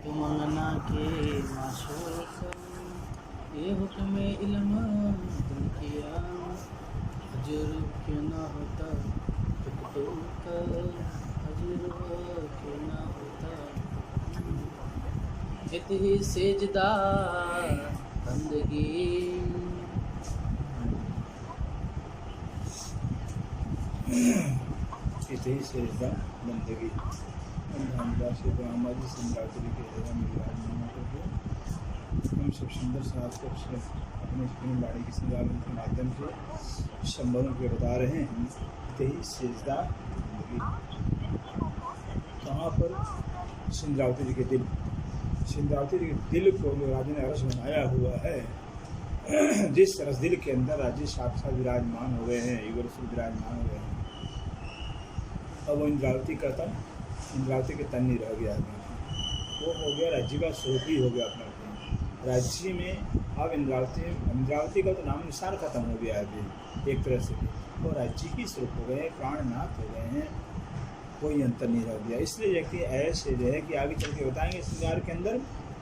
तुमन्ना के माशूक़न ये हुक्म इल्म तुम किया अजर क्यों ना होता टुक का अजर क्यों ना होता इतही सेजदा बंदगी इतनी सेजदा बंदगी हमारी संगातरी के हम सब सुंदर साथ को अपने स्क्रीन बाड़ी की संगालन के माध्यम से संबोधन के बता रहे हैं। इतनी सेजदा बंदगी कहाँ पर सिंद्रावती जी के दिल, सिंद्रावती जी के दिल को जो राजा ने रस बनाया हुआ है, जिस रस दिल के अंदर राजे साक्षात विराजमान हो गए हैं, युग रसूल विराजमान हो गए हैं। अब वो इंद्रावती का तन, इंद्रावती के तन नहीं रह गया है, वो हो गया राज्य का स्वरूप ही हो गया अपना। राज्य में अब इंद्रावती का तो नाम निशान खत्म हो गया है अभी एक तरह से, वो राज्य ही स्वरूप हो गए हैं, प्राणनाथ हो गए हैं, कोई अंतर नहीं रह गया। इसलिए व्यक्ति ऐसे जो है कि आगे चल के बताएंगे श्रृंगार के अंदर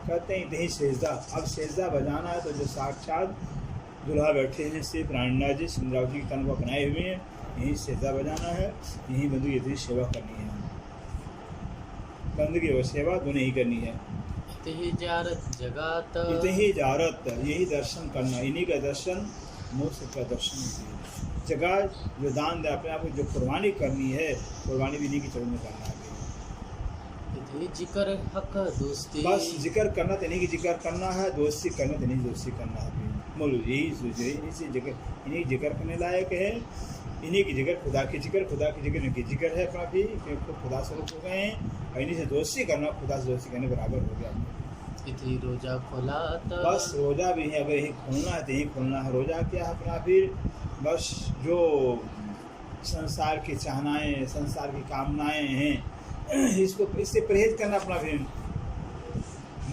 कहते हैं इतनी सेजदा। अब सेजदा बजाना है तो जो साक्षात दुल्हा बैठे हैं श्री प्राणनाथ जी सिंद्रावती के तन को अपनाए हुए हैं, यहीं सेजदा बजाना है, यहीं बंदगी इतनी सेवा करनी है, बंदगी और सेवा दोनों ही करनी है। इतही जारत जगात इतही जारत, यही दर्शन करना, इन्हीं का दर्शन मोक्ष का दर्शन है। जगह जो दान दे अपने आप को जो कुर्बानी करनी है, कुर्बानी भी इन्हीं की चरण में करना है। इतही जिक्र हक दोस्ती, बस जिक्र करना तो इन्हीं की जिक्र करना है, दोस्ती करना तो इन्हीं की दोस्ती करना है। बोलो यही सोचिए, इन्हीं से जिक्र, इन्हीं जिक्र करने लायक है, इन्हीं की जिक्र खुदा की जिक्र, खुदा की जिक्र इनकी जिक्र है अपना भी, क्योंकि खुदा स्वरूप हो गए हैं, और इन्हीं से दोस्ती करना खुदा से दोस्ती करने बराबर हो गया। इतही रोजा खोला बस रोजा भी है, अगर यही खोलना है तो यही खोलना है। रोजा क्या है अपना फिर, बस जो संसार की चाहनाएँ, संसार की कामनाएँ हैं, इसको इससे परहेज करना अपना फिर।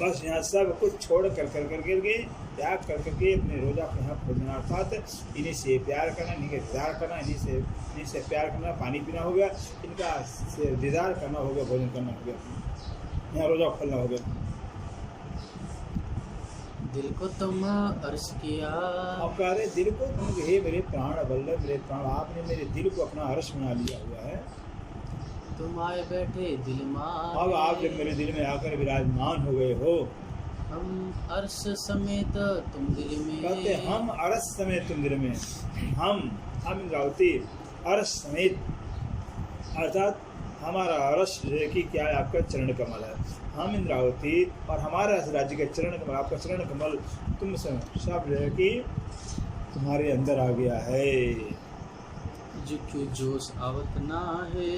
बस यहाँ सब कुछ छोड़ कर करके त्याग करके अपने रोजा अपने यहाँ खोलना, अर्थात इन्हीं से प्यार करना, इन्हीं का दीदार करना, इन्हीं से प्यार करना, पानी पीना हो गया, इनका से दीदार करना हो गया, भोजन करना हो गया, यहाँ रोजा खोलना हो गया। दिल को तुम अर्श किया, अब कह रहे दिल को तुम, हे मेरे प्राण वल्लभ, मेरे प्राण, आपने मेरे दिल को अपना अर्श बना लिया हुआ है। तुम आए बैठे दिल में, अब आप जब मेरे दिल में आकर विराजमान हो गए हो, हम अर्श समेत तुम दिल में, कहते हम अर्श समेत तुम दिल में, हम इंद्रावती अर्श समेत, अर्थात हमारा अर्श जो है कि क्या है, आपका चरण कमल है। हम इंद्रावती और हमारा राज्य का चरण कमल, आपका चरण कमल तुम सब जो है कि तुम्हारे अंदर आ गया है। जो क्यों जोश आवत ना है,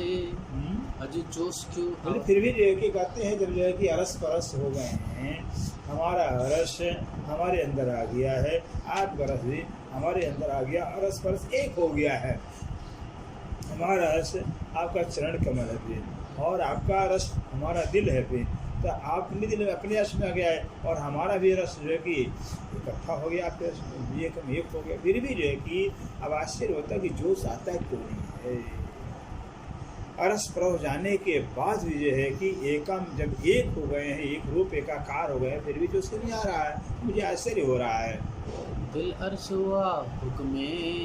अज जोश क्यों फिर भी जो है कि कहते हैं जब जो है कि अरस परस हो गए हैं, हमारा अरस हमारे अंदर आ गया है, आपका रस भी हमारे अंदर आ गया, अरस परस एक हो गया है। हमारा रस आपका चरण कमल है फिर, और आपका रस हमारा दिल है फिर, तो आपके दिल में अपने रस में आ गया है, और हमारा भी रस जो है कि इकट्ठा हो गया, आपके रस में एक हो गया। फिर भी जो है कि अब आश्चर्य होता है कि जोश आता है क्यों नहीं है। अरस पर हो जाने के बाद भी जो है कि एकम जब एक हो गए हैं, एक रूप एकाकार हो गए, फिर भी जोश नहीं आ रहा है, मुझे आश्चर्य हो रहा है। दिल अर्श हुआ हुक्म,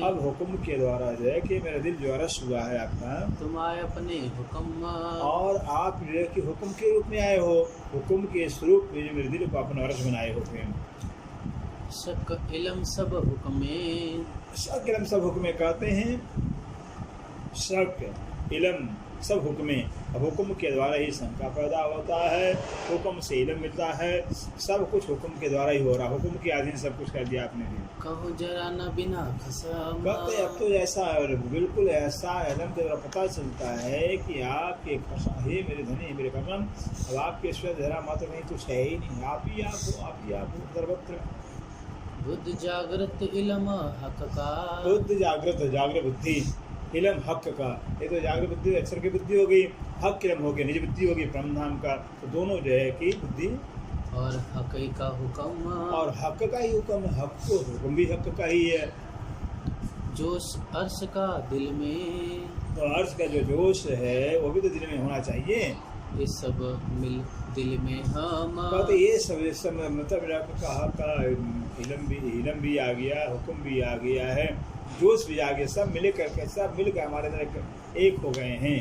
अब हुक्म के द्वारा जो है कि मेरा दिल जो अर्श हुआ है आपका, तुम आए अपने हुक्म, और आप जो है कि हुक्म के रूप में आए हो, हुक्म के स्वरूप में जो मेरे दिल को अपना अर्श बनाए हो। शक इलम सब हुक्म, शक इलम सब हुक्म कहते हैं, शक इलम सब हुक्म, अब हुक्म के द्वारा ही शंका पैदा होता है, हुक्म से इल्म मिलता है, सब कुछ हुक्म के द्वारा ही हो रहा, हुक्म के अधीन सब कुछ कर दिया आपने भी। कहो जरा न बिना खसम, कहते अब तो ऐसा बिल्कुल ऐसा इल्म के द्वारा पता चलता है कि आपके हे मेरे धनी मेरे कसम, अब आपके ईश्वर जरा मात्र नहीं कुछ है ही नहीं, आप ही आप हो, आप ही आप हो सर्वत्र। बुद्ध जागृत इलम हक का, बुद्ध जागृत बुद्धि, इलम हक का, ये तो जागृत बुद्धि अक्षर की बुद्धि हो गई, हक इलम हो गया निज बुद्धि हो गई परमधाम का, तो दोनों जो है कि बुद्धि और हक का हुक्म, और हक का ही हुक्म, हक को हुक्म भी हक का ही है। जोश अर्श का दिल में, तो अर्श का जो जोश है वो भी तो दिल में होना चाहिए। ये सब मिल दिल में हम। तो ये सब मतलब कहा का इलम भी आ गया, हुक्म भी आ गया है, जोश भी आ गया, सब मिल करके सब मिलकर हमारे अंदर एक हो गए हैं।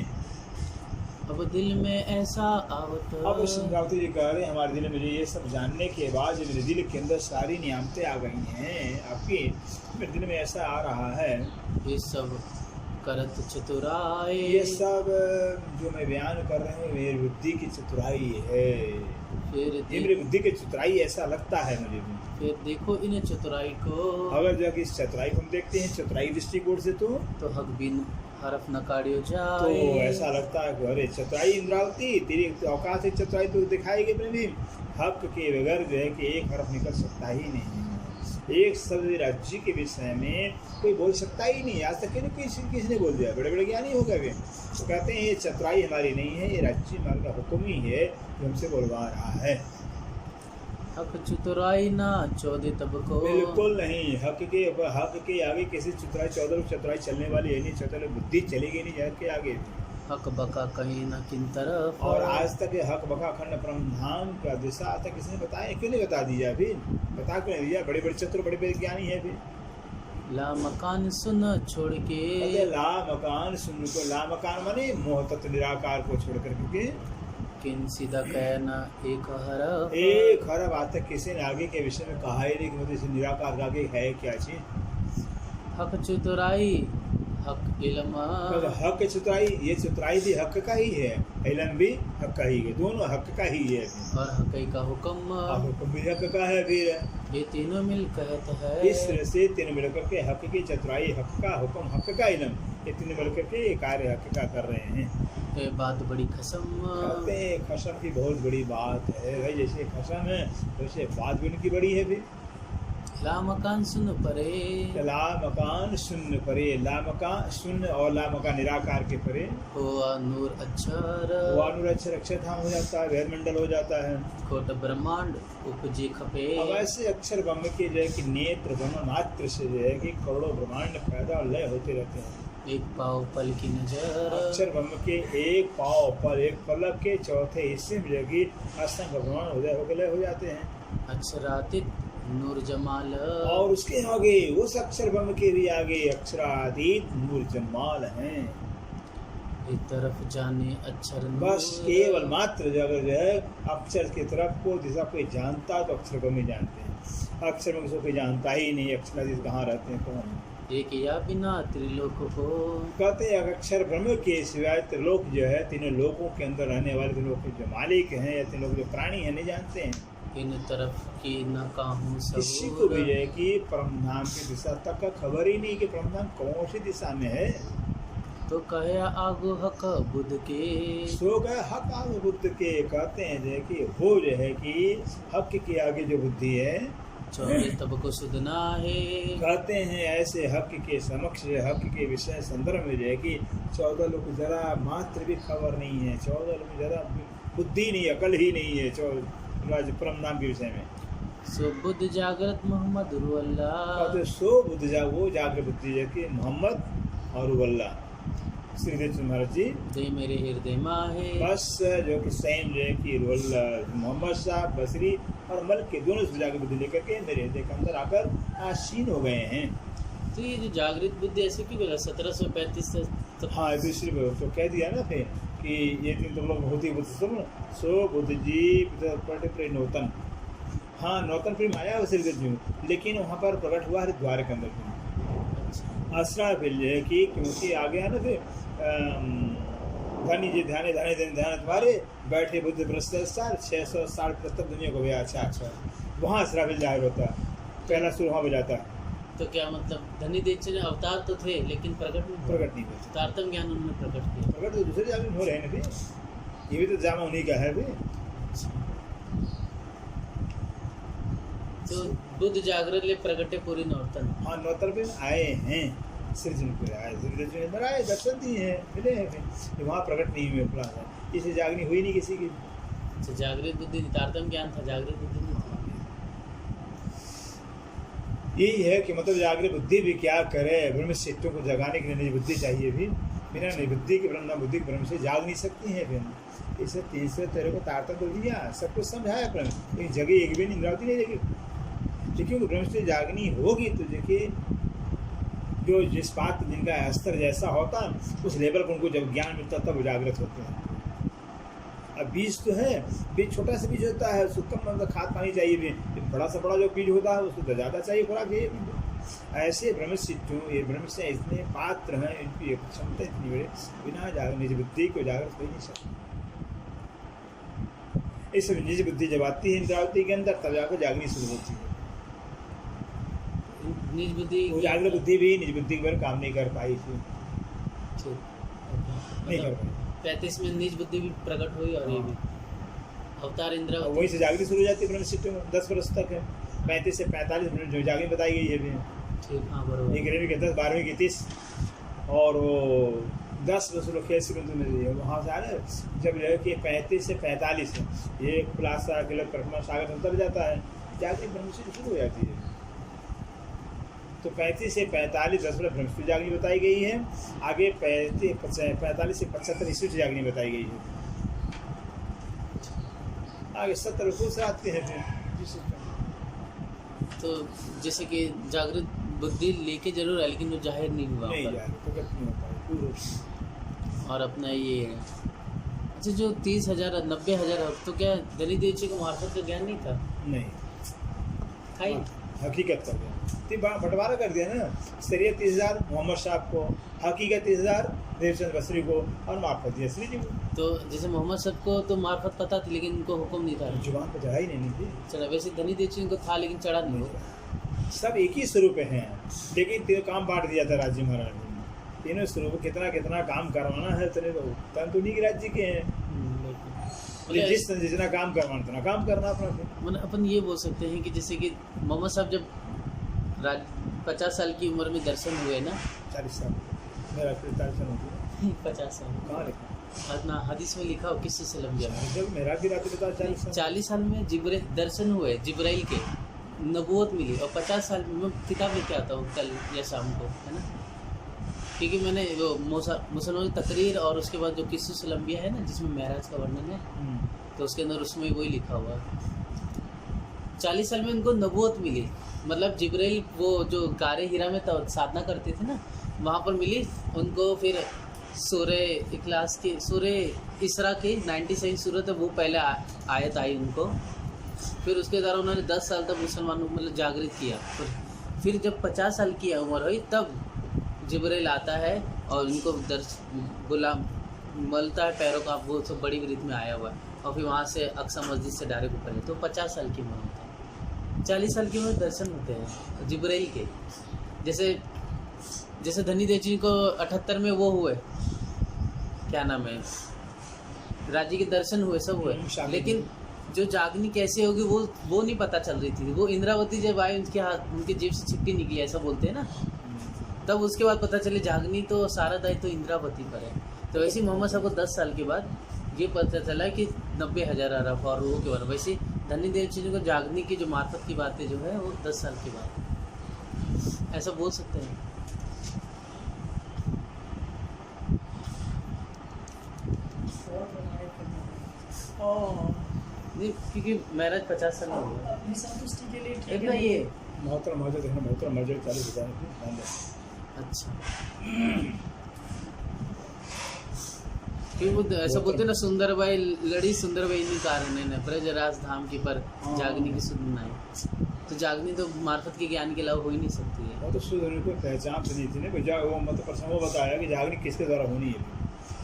अब दिल में ऐसा आवत। अब सिंगावती जी कह रहे हैं हमारे दिल में ये सब जानने के बाद जो मेरे दिल के अंदर सारी नियामतें आ गई हैं आपकी, मेरे दिल में ऐसा आ रहा है ये सब करत चतुराई। ये सब जो मैं बयान कर रहा हूँ मेरी बुद्धि की चतुराई है। फिर ये मेरी बुद्धि की चतुराई ऐसा लगता है मुझे भी। फिर देखो इन चतुराई को। अगर जो कि इस चतुराई को हम देखते हैं चतुराई दृष्टिकोण से तो हक बिन हरफ न काढ़ियो जाए। तो ऐसा लगता है कि अरे चतुराई इंद्रावती तेरी औकात है, चतुराई तो दिखाएगी अपने भी। हक के बगैर जो है कि एक हरफ निकल सकता ही नहीं, एक शब्द राज्य के विषय में कोई बोल सकता ही नहीं। आज तक किसी ने बोल दिया, बड़े बड़े ज्ञानी हो गए तो कहते हैं ये चतुराई हमारी नहीं है, ये राज्य हमारे का हुक्म ही है जो हमसे बोलवा रहा है। हक चतुराई ना 14 तबको। बिल्कुल नहीं, हक के आगे किसी चतुराई चलने वाली है नहीं, चतुराई बुद्धि चलेगी नहीं हक के आगे। हक बका कहीं न किन तरफ। और आज तक हक बका खंड परमधाम का दिशा आज तक किसने बताया, क्यों नहीं बता दिया? फिर बता क्यों नहीं दिया? बड़े बड़े चतुर बड़े बड़े ज्ञानी है। फिर ला मकान सुन छोड़ के। ला मकान सुन को, ला मकान माने मोह तत्व निराकार को छोड़ कर के किन सीधा कहना एक हरफ। एक हरफ आज तक किसी ने आगे के विषय में कहा ही नहीं कि मतलब निराकार का आगे है क्या चीज। हक चतुराई हक इल्म। हक चतुराई, ये चतुराई भी हक का ही है, इल्म भी हक का ही है, दोनों हक का ही है। और हक का हुक्म। हुक्म भी हक का है। फिर ये तीनों मिल कहत है। इस तरह से तीनों मिलकर के हक की चतुराई, हक का हुक्म, हक का इल्म, ये तीनों मिलकर के ये कार्य हक का कर रहे हैं। ये बात बड़ी खसम। कहते हैं खसम की बहुत बड़ी बात है भाई, जैसे खसम है वैसे बात भी उनकी बड़ी है। फिर ला मकान सुन परे। ला मकान सुन परे, ला मकान सुन और ला मकान निराकार के परे हुआ नूर अक्षर। हुआ नूर अक्षर, अक्षरधाम हो जाता है, वेद मंडल हो जाता है। खोट ब्रह्मांड उपजी खपे। अब ऐसे अक्षर ब्रह्म के जो है कि नेत्र ब्रह्म मात्र से जो है कि करोड़ों ब्रह्मांड पैदा और लय होते रहते हैं। एक पाव पल की नजर। अक्षर ब्रह्म के एक पाव पल, एक पलक के चौथे हिस्से में जो कि असंख्य ब्रह्मांड उदय होकर लय हो जाते हैं। अक्षरातीत नूर जमाल। और उसके आगे उस अक्षर ब्रह्म के भी आगे अक्षरातीत नूर जमाल हैं। एक तरफ जाने अक्षर बस केवल मात्र जो अगर जो है अक्षर की तरफ को दिशा कोई जानता तो अक्षर ब्रह्म जानते हैं। अक्षर ब्रह्म को कोई जानता ही नहीं, अक्षरातीत कहाँ रहते हैं कौन। एक या बिना त्रिलोक को। कहते हैं अक्षर ब्रह्म के सिवाय त्रिलोक जो है तीनों लोकों के अंदर रहने वाले त्रिलोक के जो मालिक हैं या तीनों जो प्राणी हैं नहीं जानते हैं। इन तरफ की न काहूं किसी को भी है कि परमधाम की दिशा तक का खबर ही नहीं कि परमधाम कौन सी दिशा में है। तो कहे आगो हक बुद्ध के। सो गए हक आगो बुद्ध के। कहते हैं जो कि वो जो है कि हक के आगे जो बुद्धि है 14 तब को सुधना है। कहते हैं ऐसे हक के समक्ष हक के विषय संदर्भ में जो है कि 14 लोग जरा मात्र भी खबर नहीं है, 14 लोग जरा बुद्धि नहीं, अकल ही नहीं है परमधाम के विषय में। सो बुद्ध जागृत मोहम्मद कहते सो बुद्ध वो जागृत बुद्धि है कि मोहम्मद और वल्ला श्री देव महाराज जी दे मेरे हृदय में है। बस जो कि सेम जो है कि मोहम्मद साहब बसरी और मल के दोनों से जागृत बुद्धि लेकर के मेरे हृदय के अंदर आकर आसीन हो गए हैं। तो ये जो जागृत बुद्धि ऐसे क्यों बोला 1735 से? हाँ दूसरी तो कह दिया ना फिर कि ये दिन तुम लोग होती बुद्ध सुन सो बुद्ध जी प्रे नौतन। हाँ नौतन प्रेम आया है श्री जी, लेकिन वहाँ पर प्रकट हुआ हरिद्वार के अंदर आश्रय फिर जो है कि क्योंकि आ गया ना फिर धनी जी ध्यान तुम्हारे बैठे बुद्ध भ्रष्टाचार 660 दुनिया को गया। अच्छा वहाँ असराफिल जाहिर होता है, पहला सुर वहाँ बजाता है। तो क्या मतलब धनी देव ने अवतार तो थे लेकिन प्रकट नहीं हुए। तारतम ज्ञान उन्होंने प्रकट किया। प्रकट तो दूसरे जागे हो रहे हैं ना फिर, ये भी तो जामा उन्हीं का है फिर। तो बुद्ध जागरण ले प्रकटे पूरी नौतन। हाँ नौतन पे आए हैं, सृजनपुर आए, सृजनपुर आए, दर्शन दिए हैं, मिले हैं फिर वहाँ प्रकट नहीं हुए अपना, इसे जागनी हुई नहीं किसी की। अच्छा जागृत बुद्धि तारतम ज्ञान था, जागृत बुद्धि नहीं था। यही है कि मतलब जागृत बुद्धि भी क्या करे, ब्रह्म शिष्टों को जगाने के लिए नई बुद्धि चाहिए भी, बिना नई बुद्धि के ब्रह्म बुद्धि ब्रह्म से जाग नहीं सकती है। फिर इसे 313 को तारता तो दिया, सब कुछ समझाया पर लेकिन जगह एक भी नहीं, इंद्रावती नहीं जगी। देखिए ब्रह्मचर्य जागनी होगी तो देखिए जो जिस बात जिनका स्तर जैसा होता उस लेवल पर उनको जब ज्ञान मिलता तब वो जागृत होते हैं। अब बीज तो है, बीज छोटा सा बीज होता है, उसको कम मतलब खाद पानी चाहिए भी, बड़ा सा बड़ा जो बीज होता है उसको तो ज़्यादा चाहिए खुराक चाहिए। ऐसे ब्रह्मस्य जो ये ब्रह्मस्य इतने पात्र हैं, इनकी क्षमता इतनी बड़ी, बिना निज बुद्धि को जागृत हो ही नहीं सकती। इस निज बुद्धि जब आती है इंद्रावती के अंदर तब जाकर जागनी शुरू होती है। निज बुद्धि जागृत बुद्धि भी निज बुद्धि पर काम नहीं कर पाई थी, नहीं कर पाई। 35 में निज बुद्धि भी प्रकट हुई और ये भी अवतार इंद्रावती, वहीं से जागृति शुरू हो जाती है ब्रह्मसिद्धि में। 10 वर्ष तक है, 35 से 45 मिनट जो जागृति बताई गई है भी। ठीक, हाँ बराबर। 11वीं के 10, 12वीं की 30 और वो 10 वर्ष लोग खेल सिकंदर में है वहाँ से आ रहे जब जो है कि 35 से 45 है, ये खुलासा के लिए प्रथमा सागर उतर जाता है, जागृति ब्रह्मसिद्धि शुरू हो जाती है। तो 35 से 45 10 वर्ष ब्रह्मसिद्धि जागृति बताई गई है। आगे 45 से 75 ईस्वी जागृति बताई गई है। आगे 70 को से आते हैं फिर। तो जैसे कि जागृत बुद्धि लेके जरूर है लेकिन वो जाहिर नहीं हुआ नहीं ऊपर। जाहिर प्रकट नहीं होता है पूर्ण। और अपना ये है। अच्छा, जो 30,000 90,000 तो क्या धनी देव जी को मार्फत का ज्ञान नहीं था? नहीं था ही। हकीकत कर दिया, बंटवारा कर दिया ना। शरीयत 30,000 मोहम्मद साहब को, हकीकत 30,000 देवचंद बसरी को और मार्फत यसरी जी को। तो जैसे मोहम्मद साहब को तो मार्फत पता थी लेकिन उनको हुक्म नहीं था, जुबान पर चढ़ा ही नहीं थी। चढ़ा। वैसे धनी देव जी को था लेकिन चढ़ा नहीं वो। सब एक ही स्वरूप हैं, लेकिन तीनों काम बांट दिया था राज्य महाराज ने। तीनों स्वरूप कितना कितना काम करवाना है उतने तो उन्हीं के राज्य के हैं। जितना काम करवाना उतना काम करना अपना। मतलब अपन ये बोल सकते हैं कि जैसे कि मोहम्मद साहब जब 50 साल की उम्र में दर्शन हुए ना, 40 साल मेरा 45 साल हो गया। 50 साल कहाँ लिखा? अपना हदीस में लिखा हो किससे सलम गया। जब मेरा भी रात बता 40 साल 40 साल में दर्शन हुए जिब्राइल के, नबूवत मिली, और 50 साल में मैं किताब लेके आता हूँ कल या शाम को, है ना, क्योंकि मैंने वो मुसलमानों की तकरीर और उसके बाद जो किस्सो सलम्बिया है ना जिसमें महराज का वर्णन है, तो उसके अंदर उसमें वही लिखा हुआ है। 40 साल में उनको नबूवत मिली, मतलब जिब्राइल वो जो गारे हीरा में साधना करते थे ना वहाँ पर मिली उनको। फिर सूरह इखलास की, सूरह इसरा की 97 सूरत है वो पहले आयत आई उनको। फिर उसके द्वारा उन्होंने 10 साल तक मुसलमानों को मतलब जागृत किया। फिर जब 50 साल की उम्र हुई तब जिब्राइल आता है और उनको गुलाम मलता है पैरों का, वो सब बड़ी ब्रीत में आया हुआ है, और फिर वहाँ से अक्सा मस्जिद से डायरेक्ट ऊपर है। तो 50 साल की उम्र होता है। 40 साल की उम्र दर्शन होते हैं जिब्राइल के। जैसे धनी देव जी को 78 में वो हुए, क्या नाम है, राजी के दर्शन हुए, सब हुए, लेकिन जो जागनी कैसे होगी वो नहीं पता चल रही थी। वो इंद्रावती जब आए उनके जेब से छिट्टी निकली, ऐसा बोलते हैं ना, तब उसके बाद पता चले जागनी तो सारा दायित्व तो इंद्रावती पर है। तो वैसे मोहम्मद साहब को 10 साल के बाद ये पता चला कि 90,000 अरब और रूहों के बारे में। वैसे धनी देव जी को जागनी की जो मार्फत की बातें जो है वो 10 साल के बाद, ऐसा बोल सकते हैं। नहीं, क्योंकि मैरिज 50 साल में हुआ इतना ये। मोहतरम मस्जिद है, मोहतरम मस्जिद 40,000। अच्छा, क्योंकि वो ऐसा बोलते ना, सुंदरबाई लड़ी सुंदरबाई नहीं कारण है ब्रजराज धाम की पर जागनी की सुनना है। तो जागनी तो मार्फत के ज्ञान के अलावा हो ही नहीं सकती है। वो तो शुद्ध उनको पहचान से नहीं थी ना, वो मतलब प्रसंग वो बताया कि जागनी किसके द्वारा होनी है।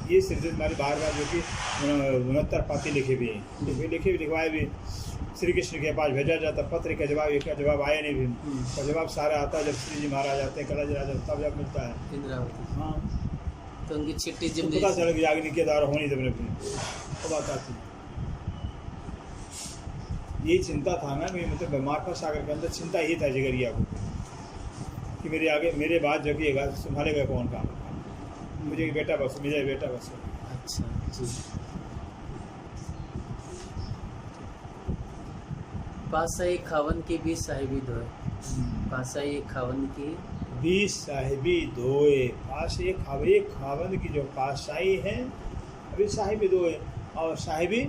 ये सिलसिले हमारे बार बार जो कि 69 पाती लिखे भी हैं, लिखवाए भी। श्री कृष्ण के पास भेजा जाता पत्र का जवाब, एक का जवाब आया नहीं भी, और जवाब सारा आता है जब श्री जी महाराज आते हैं, कलश राजा तब जब मिलता है इंद्रावती। हाँ, तो उनकी चिट्ठी तो जब पता चला कि जागनी के द्वारा होनी थी, तो बात आती। यही चिंता था ना, मतलब मार्फत सागर के अंदर चिंता यही था जिगरिया को कि मेरे बाद जो कि संभालेगा कौन काम, मुझे बेटा बस, मेरा बेटा बस। अच्छा जी। पासाई खावन के 20 साहिबी धोए, पासाई खावन की 20 साहिबी धोए। पास एक खावन की जो पासाई है, अभी साहिबी धोए, और साहिबी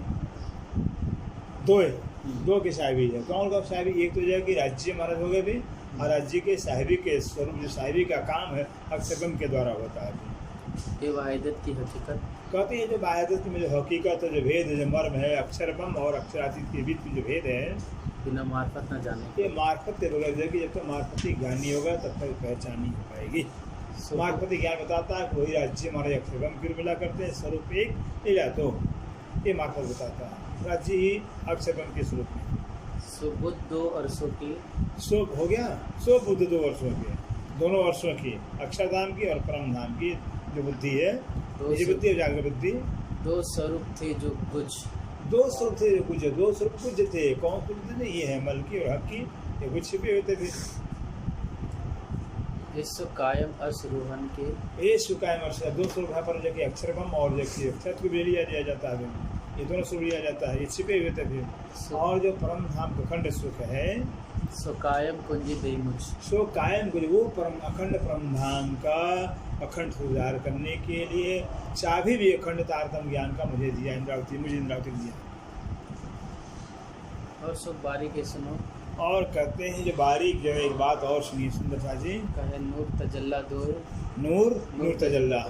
दो है, दो के साहिबी है। कौन कौन साहिबी? एक तो जो है कि राज्य महाराज हो गए भी, और राज्य के साहिबी के स्वरूप जो साहिबी का काम है अक्षरब्रह्म के द्वारा होता है। ये वाहिदत की हकीकत कहते हैं जो वाहिदत में जो हकीकत जो भेद जो मर्म है अक्षरब्रह्म और अक्षरातीत के बीच में जो भेद है, बिना मार्फत न जाने ये मार्फत के बगैर जो कि जब तक मार्फती ज्ञान नहीं होगा तब तक पहचान नहीं हो पाएगी। मार्फती ज्ञान बताता है कि वही राज्य महाराज अक्षरब्रह्म की मिला करते हैं, स्वरूप एक मिला तो ये मार्फत बताता है। राज्य ही अक्षरब्रह्म के स्वरूप में सो बुद्ध दो अरसों की सो हो गया, सो बुद्ध 2 वर्षों के, दोनों वर्षों की, अक्षरधाम की और परम धाम की जो बुद्धि है, ये बुद्धि और जागृत बुद्धि, 2 स्वरूप थे जो कुछ 2 स्वरूप थे जो कुछ, 2 स्वरूप कुछ थे। कौन कुछ थे? ये है मलकी और हक की, ये कुछ छिपे होते थे। इस कायम अर्श रोहन के ये सुकाय मर्श 2 स्वरूप यहाँ पर जो कि अक्षरब्रह्म और जो कि अक्षर को भी लिया जाता है, ये दोनों स्वरूप लिया जाता है, ये छिपे हुए थे। और जो परम धाम अखंड सुख है, सो कायम कुंजी दे मुझ सो कायम को वो परम अखंड परम धाम का अखंड सुधार करने के लिए चाबी भी अखंड तारतम ज्ञान का मुझे दिया, इंद्रावती मुझे इंद्रावती दिया। और सो बारी के सुनो और कहते हैं जो बारीक जो है एक बात और सुनिए सुंदर सा जी, कहे नूर तजल्ला दो नूर तजल्ला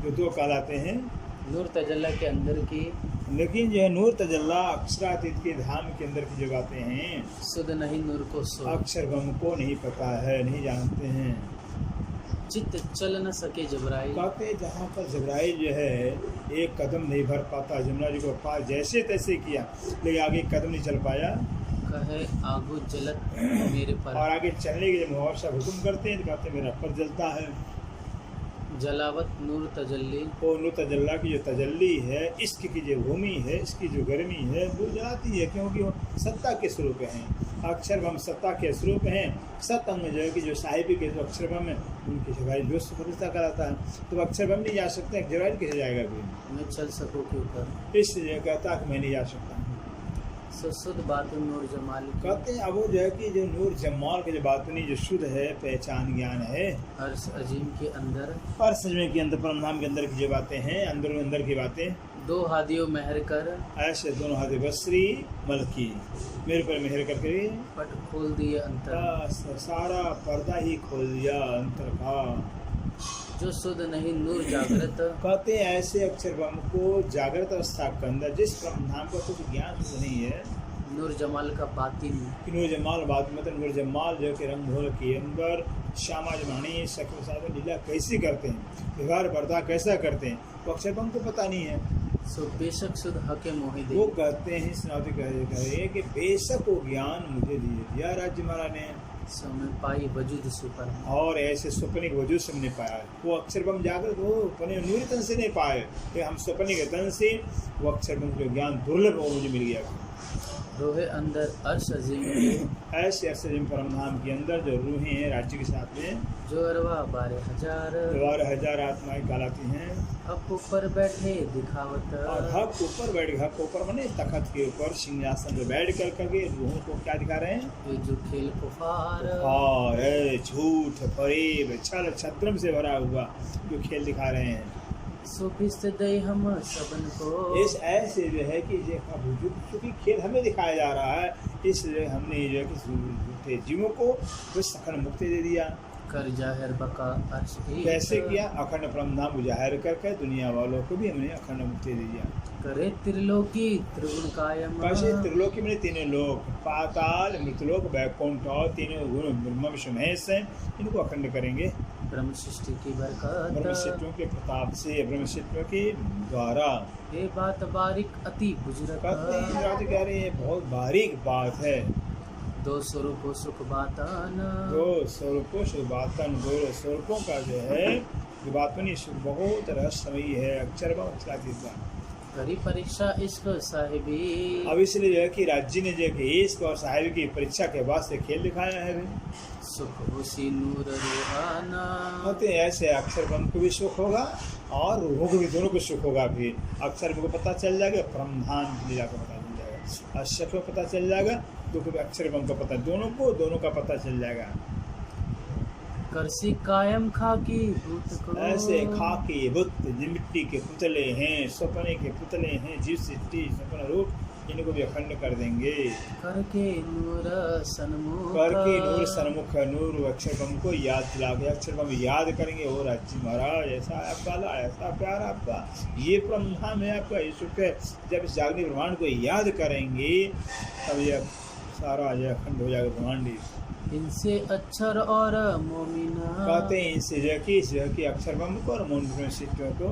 जो 2 कहलाते हैं। नूर तजल्ला के अंदर की लेकिन जो है नूर तजल्ला अक्षरातीत के धाम के अंदर की जो बातें हैं सुध नहीं नूर को सो अक्षरब्रह्म को नहीं पता है, नहीं जानते हैं। चित्त चल न सके जबराइल कहते जहाँ पर जबराइल जो है एक कदम नहीं भर पाता, जमुना जी को पास जैसे तैसे किया लेकिन आगे एक कदम नहीं चल पाया। कहे आगू जलत मेरे पर और आगे चलने के लिए मुहावसा हुक्म करते हैं तो कहते मेरा पर जलता है। जलावत नूर तजल्ली वो नूर तजल्ला की जो तजल्ली है, इश्क की जो भूमि है, इसकी जो गर्मी है वो जलाती है, क्योंकि वो सत्ता के स्वरूप हैं। अक्षरब्रह्म सत्ता के स्वरूप हैं। सत्अंग जो है कि जो साहिबी के जो अक्षरब्रह्म है उनकी जगाई जो सुपरिता कराता है। तो अक्षरब्रह्म नहीं जा सकते, जगाई कैसे जाएगा कोई? मैं चल सकूँ के ऊपर इसलिए कहता कि मैं नहीं जा सकता। सो शुद्ध बात नूर जमाल कहते हैं अब वो जो है कि जो नूर जमाल की जो बातनी जो शुद्ध है पहचान ज्ञान है, अर्श अजीम के अंदर और सजमे के अंदर परम धाम के अंदर की जो बातें हैं, अंदर की बातें 2 हादियों मेहर कर ऐसे दोनों हाथ बसरी मलकी मेरे पर मेहर करके पट खोल दिए अंतर सारा पर्दा ही खोल दिया अंतर का। जो शुद्ध नहीं नूर जागृत कहते हैं ऐसे अक्षरब्रह्म को जागृत अवस्था के अंदर जिस ब्रह्म धाम का कुछ ज्ञान नहीं है, नूर जमाल का बातिन नूर जमाल बात मतलब नूर जमाल जो कि रंग ढोल के अंदर श्यामा जमानी शक्ल साधन लीला कैसे करते हैं, व्यवहार वर्ता कैसा करते हैं, वो अक्षरब्रह्म को पता नहीं है। सो बेशक शुद्ध हक मोहिदे वो कहते हैं सुनाते कहे कि बेशक वो ज्ञान मुझे दिया राज्य महाराज ने, सो मैं पाई वजूद सुपर और ऐसे स्वप्निक वजूद से हमने पाया। वो अक्षरब्रह्म जागृत हो अपने नूरी तन से नहीं पाए, कि हम स्वप्निक तन से वो अक्षरब्रह्म का ज्ञान दुर्लभ वो मुझे मिल गया। रोहे अंदर अर्श अजीम ऐसे अजीम परम धाम के अंदर जो रूहें हैं राज्य के साथ में जो अरवा 12,000 आत्माएं कहलाती हैं। हक ऊपर बैठे दिखावत और हक ऊपर बैठ गए, हक ऊपर माने तखत के ऊपर सिंहासन में बैठ कर करके रूहों को क्या दिखा रहे हैं? ये जो खेल कुफार और झूठ फरेब छल छद्रम से भरा हुआ जो खेल दिखा रहे हैं। सुफिस्त दे हम सबन को इस ऐसे जो है कि ये चूँकि खेल हमें दिखाया जा रहा है, इसलिए हमने जो है कि झूठे जीवों को तो सखन मुक्ति दे दिया। कर जाहिर बका अर्श कैसे किया? अखंड ब्रह्मधाम जाहिर करके दुनिया वालों को भी हमने अखंड मुक्ति दे दिया। करे त्रिलोकी त्रिगुण कायम कैसे? त्रिलोकी में 3 लोक, पाताल मृतलोक वैकुंठ और 3 गुण ब्रह्म विष्णु महेश हैं, इनको अखंड करेंगे ब्रह्म सृष्टि की बरकत ब्रह्मशिष्टों के प्रताप से, ब्रह्मशिष्टों के द्वारा। ये बात बारीक अति गुजरत कहते हैं राज कह रहे हैं बहुत बारीक बात है। 2 स्वरूप सुख बातन 2 स्वरूपों से बातन 2 स्वरूपों का जो है ये बातनी बहुत रहस्यमयी है। अक्षर करी परीक्षा इश्क साहिबी अब इसलिए जो है कि राज्य ने जो है इश्क और साहिब की परीक्षा के बाद से खेल दिखाया है। सुख हुसी नूर रूहाना कहते हैं ऐसे अक्षर ब्रह्म को भी सुख होगा और रूहों को भी, दोनों को सुख होगा। फिर अक्षर को पता चल जाएगा, ब्रह्मांड लीला का पता चल जाएगा, अक्षर को पता चल जाएगा, तो अक्षर ब्रह्म का पता, दोनों का पता चल जाएगा। करसी कायम खाकी भूत को ऐसे खाकी बुत मिट्टी के पुतले हैं, सपने के पुतले हैं, जीव सृष्टि सपन रूप, इनको भी अखंड कर देंगे। करके नूर सन्मुख करके नूर सन्मुख नूर अक्षरबम को याद दिला के अक्षरबम याद करेंगे। और राज्य महाराज ऐसा आपका ला, ऐसा प्यार आपका, ये ब्रह्मांड है आपका, ये सुख है। जब इस जागने ब्रह्मांड को याद करेंगे तब ये सारा जो अखंड हो जाएगा ब्रह्मांड। इनसे अक्षर और मोमिना कहते हैं इनसे जो कि अक्षरबम को और मोमिन सिद्धों को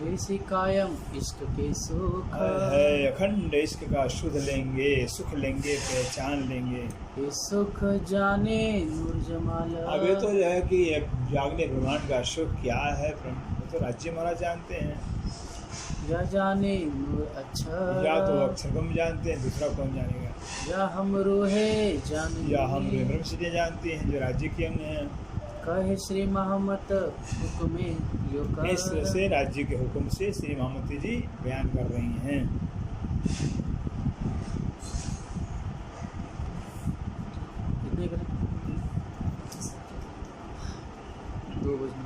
ऋषि कायम इश्क के सुख है, अखंड इश्क का शुद्ध लेंगे, सुख लेंगे, पहचान लेंगे। ये सुख जाने नूर जमाल। अब ये तो जो है कि एक जागने ब्रह्मांड का सुख क्या है तो राज्य महाराज जानते हैं, या जाने नूर अच्छा, या तो अक्षरबम जानते हैं, दूसरा कौन जानेगा। या हम रोहे जान, या हम ब्रह्म सिद्धि जानते हैं जो राज्य के अंग हैं। कहे श्री महमत हुक्मे यो कर। इस तरह से राज्य के हुक्म से श्री महामती जी बयान कर रही हैं। कितने करें? 2 बजे।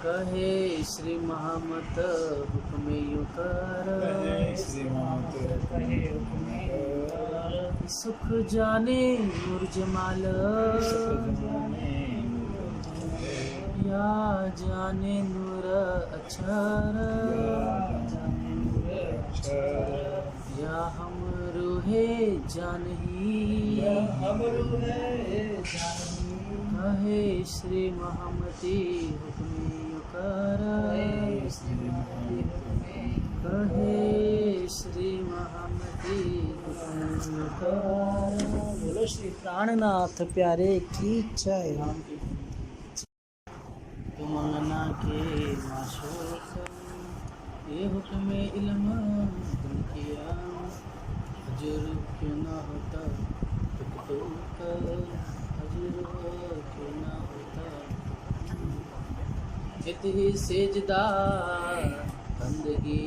कहे श्री महमत हुक्मे यो कर, श्री महामती सुख जाने नूर जमाल। या जाने नूर अक्षर, या हम रूहे जानही, कहे श्री महमती हुक्मे यो कर, कहे श्री महमती हुक्मे यो कर। बोलो श्री प्राणनाथ प्यारे की जय। तुम मंगना के माशूक, ये हुक्म इल्म तुम किया, हजर क्यों ना होता तुक हजर क्यों ना होता। इत ही सेजदा बंदगी